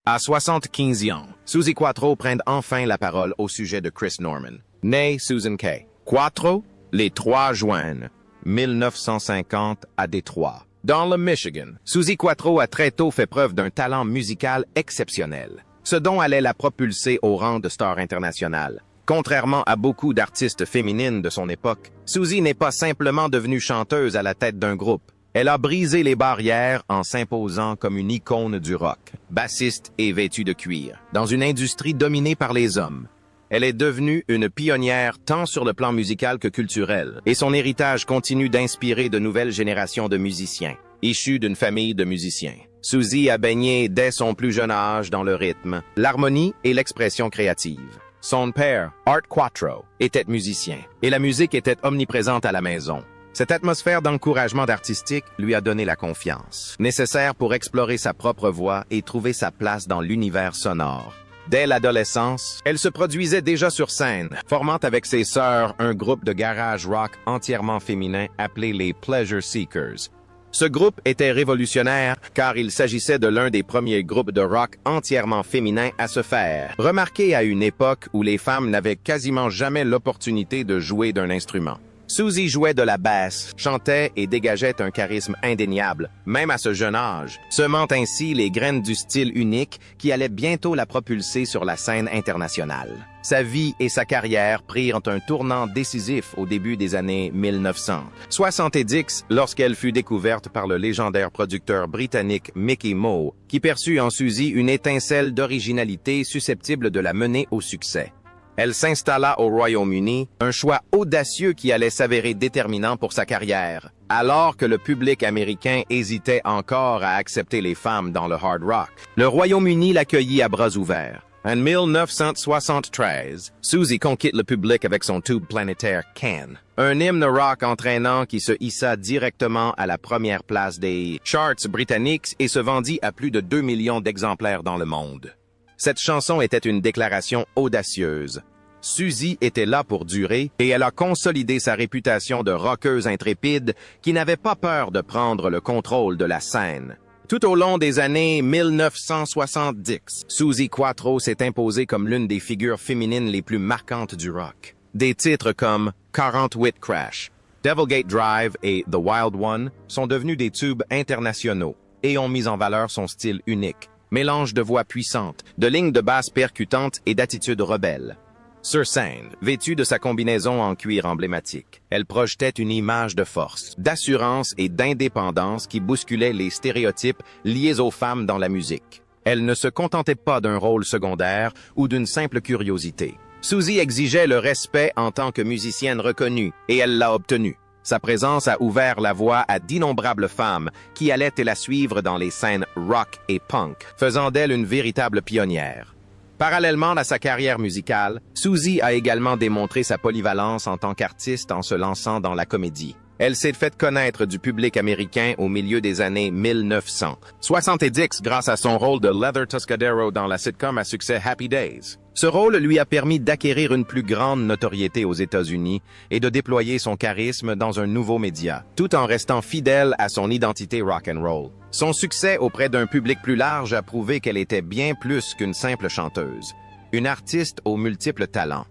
À 75 ans, Suzi Quatro prend enfin la parole au sujet de Chris Norman, né Susan Kay. Quatro, les 3 juin 1950 à Détroit, dans le Michigan. Suzi Quatro a très tôt fait preuve d'un talent musical exceptionnel, ce dont allait la propulser au rang de star internationale. Contrairement à beaucoup d'artistes féminines de son époque, Suzi n'est pas simplement devenue chanteuse à la tête d'un groupe. Elle a brisé les barrières en s'imposant comme une icône du rock, bassiste et vêtue de cuir, dans une industrie dominée par les hommes. Elle est devenue une pionnière tant sur le plan musical que culturel, et son héritage continue d'inspirer de nouvelles générations de musiciens, issus d'une famille de musiciens. Suzi a baigné dès son plus jeune âge dans le rythme, l'harmonie et l'expression créative. Son père, Art Quatro, était musicien, et la musique était omniprésente à la maison. Cette atmosphère d'encouragement artistique lui a donné la confiance, nécessaire pour explorer sa propre voix et trouver sa place dans l'univers sonore. Dès l'adolescence, elle se produisait déjà sur scène, formant avec ses sœurs un groupe de garage rock entièrement féminin appelé les Pleasure Seekers. Ce groupe était révolutionnaire car il s'agissait de l'un des premiers groupes de rock entièrement féminins à se faire, remarqué à une époque où les femmes n'avaient quasiment jamais l'opportunité de jouer d'un instrument. Suzi jouait de la basse, chantait et dégageait un charisme indéniable, même à ce jeune âge, semant ainsi les graines du style unique qui allait bientôt la propulser sur la scène internationale. Sa vie et sa carrière prirent un tournant décisif au début des années 1970, lorsqu'elle fut découverte par le légendaire producteur britannique Mickey Moe, qui perçut en Suzi une étincelle d'originalité susceptible de la mener au succès. Elle s'installa au Royaume-Uni, un choix audacieux qui allait s'avérer déterminant pour sa carrière, alors que le public américain hésitait encore à accepter les femmes dans le hard rock. Le Royaume-Uni l'accueillit à bras ouverts. En 1973, Suzi conquiert le public avec son tube planétaire Can, un hymne rock entraînant qui se hissa directement à la première place des charts britanniques et se vendit à plus de 2 millions d'exemplaires dans le monde. Cette chanson était une déclaration audacieuse. Suzi était là pour durer et elle a consolidé sa réputation de rockeuse intrépide qui n'avait pas peur de prendre le contrôle de la scène. Tout au long des années 1970, Suzi Quatro s'est imposée comme l'une des figures féminines les plus marquantes du rock. Des titres comme 48 Crash, Devilgate Drive et The Wild One sont devenus des tubes internationaux et ont mis en valeur son style unique. Mélange de voix puissantes, de lignes de basse percutantes et d'attitudes rebelles. Sur scène, vêtue de sa combinaison en cuir emblématique, elle projetait une image de force, d'assurance et d'indépendance qui bousculait les stéréotypes liés aux femmes dans la musique. Elle ne se contentait pas d'un rôle secondaire ou d'une simple curiosité. Suzi exigeait le respect en tant que musicienne reconnue, et elle l'a obtenu. Sa présence a ouvert la voie à d'innombrables femmes qui allaient la suivre dans les scènes rock et punk, faisant d'elle une véritable pionnière. Parallèlement à sa carrière musicale, Suzi a également démontré sa polyvalence en tant qu'artiste en se lançant dans la comédie. Elle s'est fait connaître du public américain au milieu des années 1970 grâce à son rôle de Leather Tuscadero dans la sitcom à succès Happy Days. Ce rôle lui a permis d'acquérir une plus grande notoriété aux États-Unis et de déployer son charisme dans un nouveau média, tout en restant fidèle à son identité rock'n'roll. Son succès auprès d'un public plus large a prouvé qu'elle était bien plus qu'une simple chanteuse, une artiste aux multiples talents.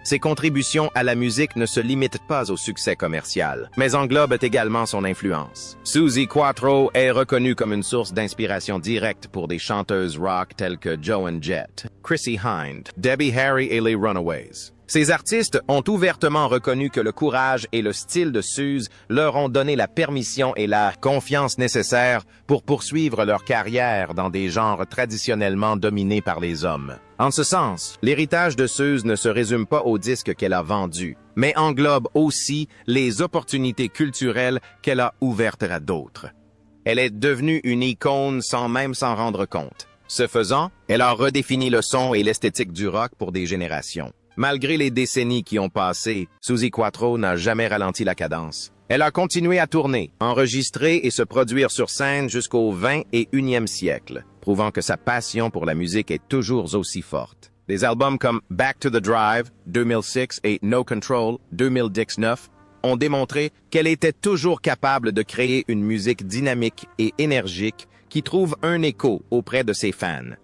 Ses contributions à la musique ne se limitent pas au succès commercial, mais englobent également son influence. Suzi Quatro est reconnue comme une source d'inspiration directe pour des chanteuses rock telles que Joan Jett, Chrissie Hynde, Debbie Harry et les Runaways. Ces artistes ont ouvertement reconnu que le courage et le style de Suze leur ont donné la permission et la confiance nécessaires pour poursuivre leur carrière dans des genres traditionnellement dominés par les hommes. En ce sens, l'héritage de Suze ne se résume pas aux disques qu'elle a vendus, mais englobe aussi les opportunités culturelles qu'elle a ouvertes à d'autres. Elle est devenue une icône sans même s'en rendre compte. Ce faisant, elle a redéfini le son et l'esthétique du rock pour des générations. Malgré les décennies qui ont passé, Suzi Quatro n'a jamais ralenti la cadence. Elle a continué à tourner, enregistrer et se produire sur scène jusqu'au 21e siècle, prouvant que sa passion pour la musique est toujours aussi forte. Des albums comme Back to the Drive, 2006 et No Control, 2019, ont démontré qu'elle était toujours capable de créer une musique dynamique et énergique qui trouve un écho auprès de ses fans.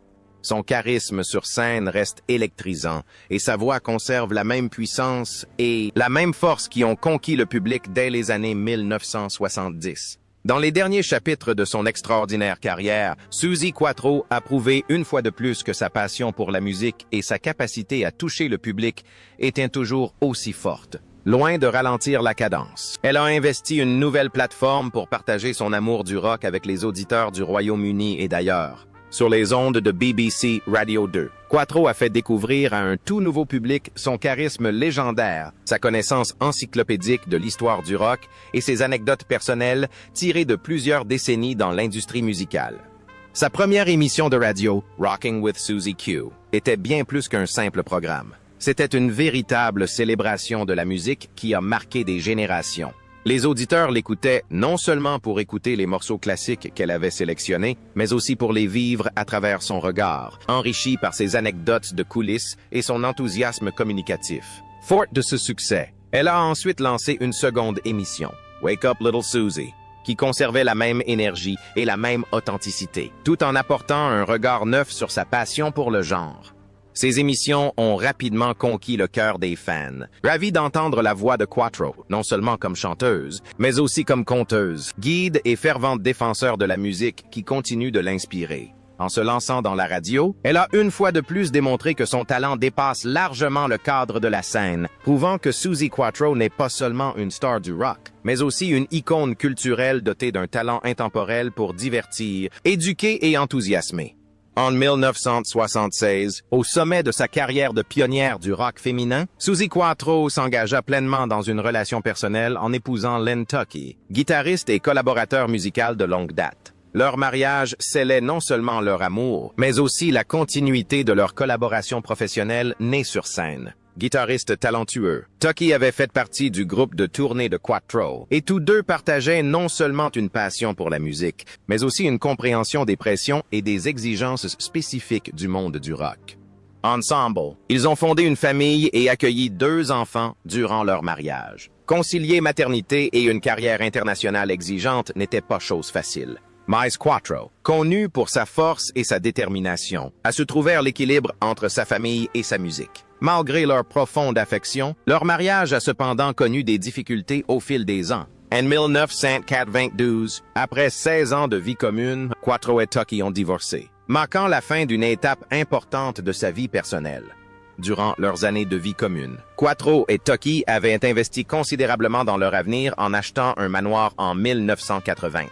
Son charisme sur scène reste électrisant et sa voix conserve la même puissance et la même force qui ont conquis le public dès les années 1970. Dans les derniers chapitres de son extraordinaire carrière, Suzi Quatro a prouvé une fois de plus que sa passion pour la musique et sa capacité à toucher le public étaient toujours aussi fortes. Loin de ralentir la cadence, elle a investi une nouvelle plateforme pour partager son amour du rock avec les auditeurs du Royaume-Uni et d'ailleurs. Sur les ondes de BBC Radio 2, Quatro a fait découvrir à un tout nouveau public son charisme légendaire, sa connaissance encyclopédique de l'histoire du rock et ses anecdotes personnelles tirées de plusieurs décennies dans l'industrie musicale. Sa première émission de radio, Rocking with Suzy Q, était bien plus qu'un simple programme. C'était une véritable célébration de la musique qui a marqué des générations. Les auditeurs l'écoutaient non seulement pour écouter les morceaux classiques qu'elle avait sélectionnés, mais aussi pour les vivre à travers son regard, enrichi par ses anecdotes de coulisses et son enthousiasme communicatif. Forte de ce succès, elle a ensuite lancé une seconde émission, Wake Up Little Suzy, qui conservait la même énergie et la même authenticité, tout en apportant un regard neuf sur sa passion pour le genre. Ces émissions ont rapidement conquis le cœur des fans, ravis d'entendre la voix de Quatro, non seulement comme chanteuse, mais aussi comme conteuse, guide et fervente défenseur de la musique qui continue de l'inspirer. En se lançant dans la radio, elle a une fois de plus démontré que son talent dépasse largement le cadre de la scène, prouvant que Suzi Quatro n'est pas seulement une star du rock, mais aussi une icône culturelle dotée d'un talent intemporel pour divertir, éduquer et enthousiasmer. En 1976, au sommet de sa carrière de pionnière du rock féminin, Suzi Quatro s'engagea pleinement dans une relation personnelle en épousant Lynn Tucky, guitariste et collaborateur musical de longue date. Leur mariage scellait non seulement leur amour, mais aussi la continuité de leur collaboration professionnelle née sur scène. Guitariste talentueux, Tucky avait fait partie du groupe de tournée de Quatro, et tous deux partageaient non seulement une passion pour la musique, mais aussi une compréhension des pressions et des exigences spécifiques du monde du rock. Ensemble, ils ont fondé une famille et accueilli 2 enfants durant leur mariage. Concilier maternité et une carrière internationale exigeante n'était pas chose facile. Mais Quatro, connu pour sa force et sa détermination, a su trouver l'équilibre entre sa famille et sa musique. Malgré leur profonde affection, leur mariage a cependant connu des difficultés au fil des ans. En 1992, après 16 ans de vie commune, Quatro et Tucky ont divorcé, marquant la fin d'une étape importante de sa vie personnelle. Durant leurs années de vie commune, Quatro et Tucky avaient investi considérablement dans leur avenir en achetant un manoir en 1980.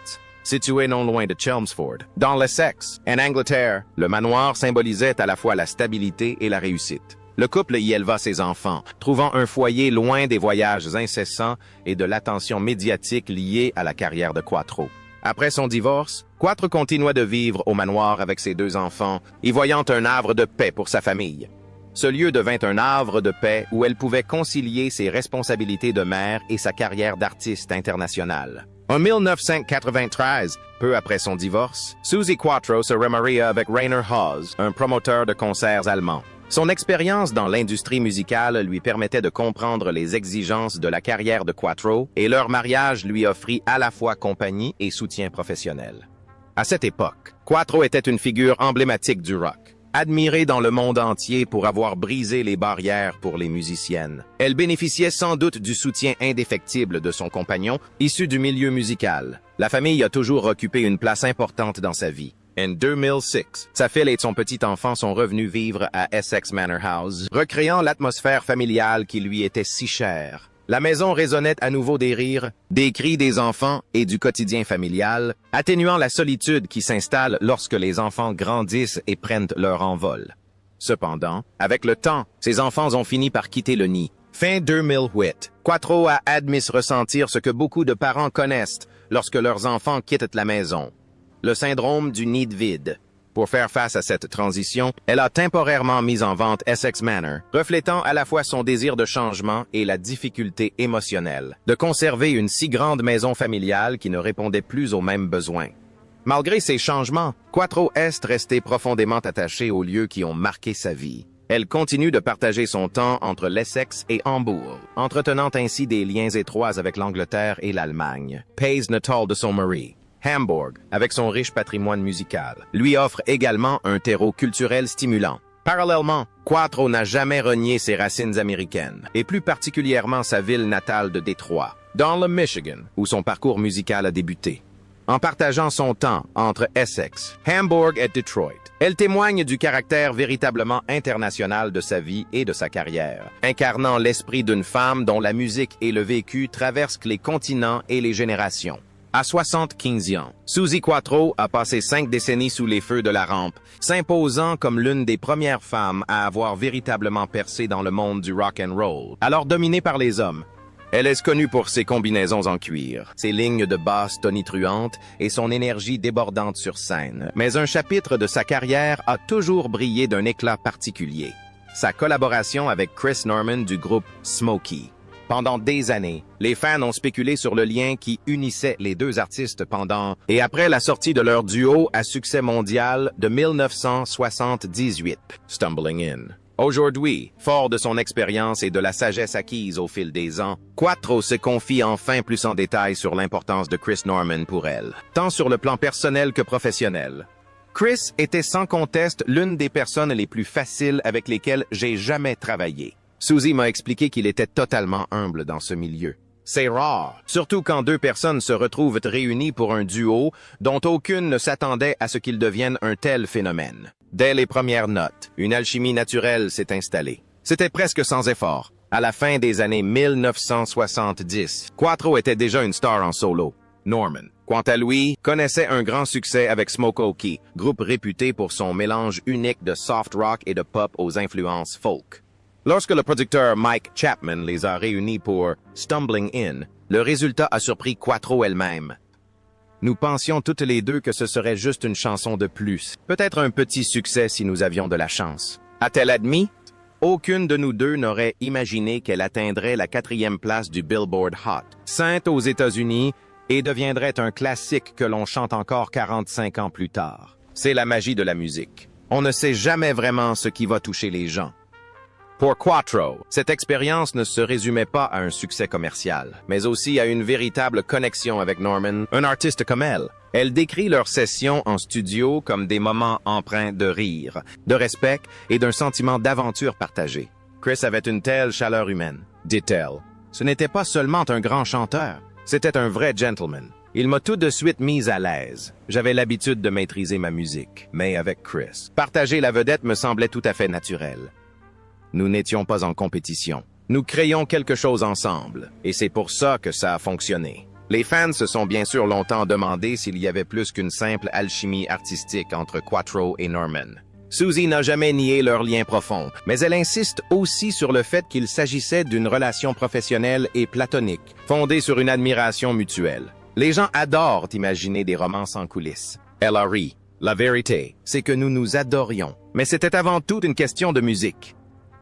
Situé non loin de Chelmsford, dans l'Essex, en Angleterre, le manoir symbolisait à la fois la stabilité et la réussite. Le couple y éleva ses enfants, trouvant un foyer loin des voyages incessants et de l'attention médiatique liée à la carrière de Quatro. Après son divorce, Quatro continua de vivre au manoir avec ses 2 enfants, y voyant un havre de paix pour sa famille. Ce lieu devint un havre de paix où elle pouvait concilier ses responsabilités de mère et sa carrière d'artiste internationale. En 1993, peu après son divorce, Suzi Quatro se remaria avec Rainer Haas, un promoteur de concerts allemand. Son expérience dans l'industrie musicale lui permettait de comprendre les exigences de la carrière de Quatro et leur mariage lui offrit à la fois compagnie et soutien professionnel. À cette époque, Quatro était une figure emblématique du rock, admirée dans le monde entier pour avoir brisé les barrières pour les musiciennes. Elle bénéficiait sans doute du soutien indéfectible de son compagnon, issu du milieu musical. La famille a toujours occupé une place importante dans sa vie. En 2006, sa fille et son petit-enfant sont revenus vivre à Essex Manor House, recréant l'atmosphère familiale qui lui était si chère. La maison résonnait à nouveau des rires, des cris des enfants et du quotidien familial, atténuant la solitude qui s'installe lorsque les enfants grandissent et prennent leur envol. Cependant, avec le temps, ces enfants ont fini par quitter le nid. Fin 2008, Quatro a admis ressentir ce que beaucoup de parents connaissent lorsque leurs enfants quittent la maison. Le syndrome du nid vide. Pour faire face à cette transition, elle a temporairement mis en vente Essex Manor, reflétant à la fois son désir de changement et la difficulté émotionnelle de conserver une si grande maison familiale qui ne répondait plus aux mêmes besoins. Malgré ces changements, Quatro est restée profondément attachée aux lieux qui ont marqué sa vie. Elle continue de partager son temps entre l'Essex et Hambourg, entretenant ainsi des liens étroits avec l'Angleterre et l'Allemagne. Pays natal de son mari, Hamburg, avec son riche patrimoine musical, lui offre également un terreau culturel stimulant. Parallèlement, Quatro n'a jamais renié ses racines américaines, et plus particulièrement sa ville natale de Détroit, dans le Michigan, où son parcours musical a débuté. En partageant son temps entre Essex, Hamburg et Detroit, elle témoigne du caractère véritablement international de sa vie et de sa carrière, incarnant l'esprit d'une femme dont la musique et le vécu traversent les continents et les générations. À 75 ans, Suzi Quatro a passé 5 décennies sous les feux de la rampe, s'imposant comme l'une des premières femmes à avoir véritablement percé dans le monde du rock and roll, alors dominé par les hommes. Elle est connue pour ses combinaisons en cuir, ses lignes de basse tonitruantes et son énergie débordante sur scène. Mais un chapitre de sa carrière a toujours brillé d'un éclat particulier. Sa collaboration avec Chris Norman du groupe Smokey. Pendant des années, les fans ont spéculé sur le lien qui unissait les deux artistes pendant et après la sortie de leur duo à succès mondial de 1978, Stumbling In. Aujourd'hui, fort de son expérience et de la sagesse acquise au fil des ans, Quatro se confie enfin plus en détail sur l'importance de Chris Norman pour elle, tant sur le plan personnel que professionnel. Chris était sans conteste l'une des personnes les plus faciles avec lesquelles j'ai jamais travaillé. Suzi m'a expliqué qu'il était totalement humble dans ce milieu. C'est rare, surtout quand deux personnes se retrouvent réunies pour un duo dont aucune ne s'attendait à ce qu'il devienne un tel phénomène. Dès les premières notes, une alchimie naturelle s'est installée. C'était presque sans effort. À la fin des années 1970, Quatro était déjà une star en solo. Norman, quant à lui, connaissait un grand succès avec Smokey, groupe réputé pour son mélange unique de soft rock et de pop aux influences folk. Lorsque le producteur Mike Chapman les a réunis pour Stumbling In, le résultat a surpris Quatro elle-même. Nous pensions toutes les deux que ce serait juste une chanson de plus, peut-être un petit succès si nous avions de la chance. A-t-elle admis? Aucune de nous deux n'aurait imaginé qu'elle atteindrait la 4e place du Billboard Hot, sainte aux États-Unis, et deviendrait un classique que l'on chante encore 45 ans plus tard. C'est la magie de la musique. On ne sait jamais vraiment ce qui va toucher les gens. Pour Quatro, cette expérience ne se résumait pas à un succès commercial, mais aussi à une véritable connexion avec Norman, un artiste comme elle. Elle décrit leurs sessions en studio comme des moments empreints de rire, de respect et d'un sentiment d'aventure partagée. Chris avait une telle chaleur humaine, dit-elle. Ce n'était pas seulement un grand chanteur, c'était un vrai gentleman. Il m'a tout de suite mise à l'aise. J'avais l'habitude de maîtriser ma musique, mais avec Chris, partager la vedette me semblait tout à fait naturel. Nous n'étions pas en compétition. Nous créions quelque chose ensemble, et c'est pour ça que ça a fonctionné. Les fans se sont bien sûr longtemps demandé s'il y avait plus qu'une simple alchimie artistique entre Quatro et Norman. Suzi n'a jamais nié leur lien profond, mais elle insiste aussi sur le fait qu'il s'agissait d'une relation professionnelle et platonique, fondée sur une admiration mutuelle. Les gens adorent imaginer des romances en coulisses. Elle a ri. La vérité, c'est que nous nous adorions, mais c'était avant tout une question de musique.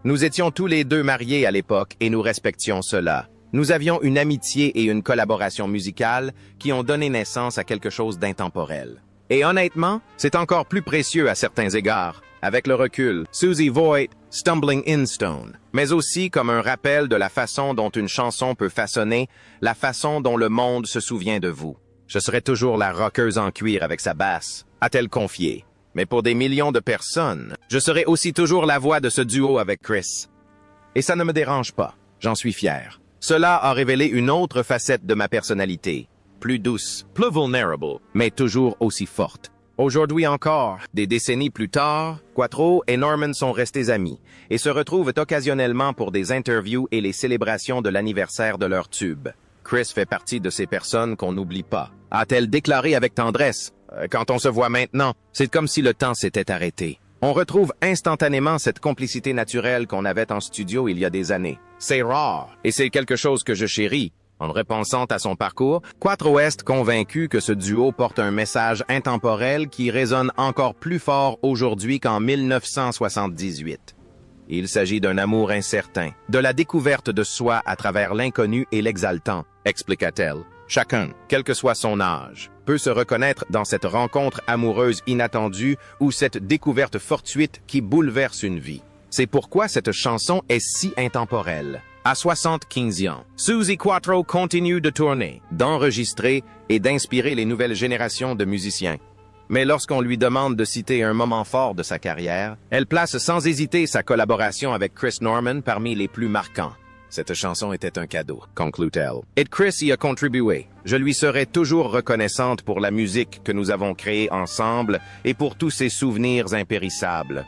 Nous étions tous les deux mariés à l'époque et nous respections cela. Nous avions une amitié et une collaboration musicale qui ont donné naissance à quelque chose d'intemporel. Et honnêtement, c'est encore plus précieux à certains égards. Avec le recul, Suzi Voigt, Stumbling In Stone, mais aussi comme un rappel de la façon dont une chanson peut façonner, la façon dont le monde se souvient de vous. Je serai toujours la rockeuse en cuir avec sa basse, a-t-elle confié. Mais pour des millions de personnes, je serai aussi toujours la voix de ce duo avec Chris. Et ça ne me dérange pas, j'en suis fier. Cela a révélé une autre facette de ma personnalité, plus douce, plus vulnerable, mais toujours aussi forte. Aujourd'hui encore, des décennies plus tard, Quatro et Norman sont restés amis et se retrouvent occasionnellement pour des interviews et les célébrations de l'anniversaire de leur tube. Chris fait partie de ces personnes qu'on n'oublie pas, a-t-elle déclaré avec tendresse. Quand on se voit maintenant, c'est comme si le temps s'était arrêté. On retrouve instantanément cette complicité naturelle qu'on avait en studio il y a des années. C'est rare, et c'est quelque chose que je chéris. En repensant à son parcours, Quatro est convaincu que ce duo porte un message intemporel qui résonne encore plus fort aujourd'hui qu'en 1978. Il s'agit d'un amour incertain, de la découverte de soi à travers l'inconnu et l'exaltant, expliqua-t-elle. Chacun, quel que soit son âge, peut se reconnaître dans cette rencontre amoureuse inattendue ou cette découverte fortuite qui bouleverse une vie. C'est pourquoi cette chanson est si intemporelle. À 75 ans, Suzy Quatro continue de tourner, d'enregistrer et d'inspirer les nouvelles générations de musiciens. Mais lorsqu'on lui demande de citer un moment fort de sa carrière, elle place sans hésiter sa collaboration avec Chris Norman parmi les plus marquants. Cette chanson était un cadeau, conclut-elle. Et Chris y a contribué. Je lui serai toujours reconnaissante pour la musique que nous avons créée ensemble et pour tous ses souvenirs impérissables.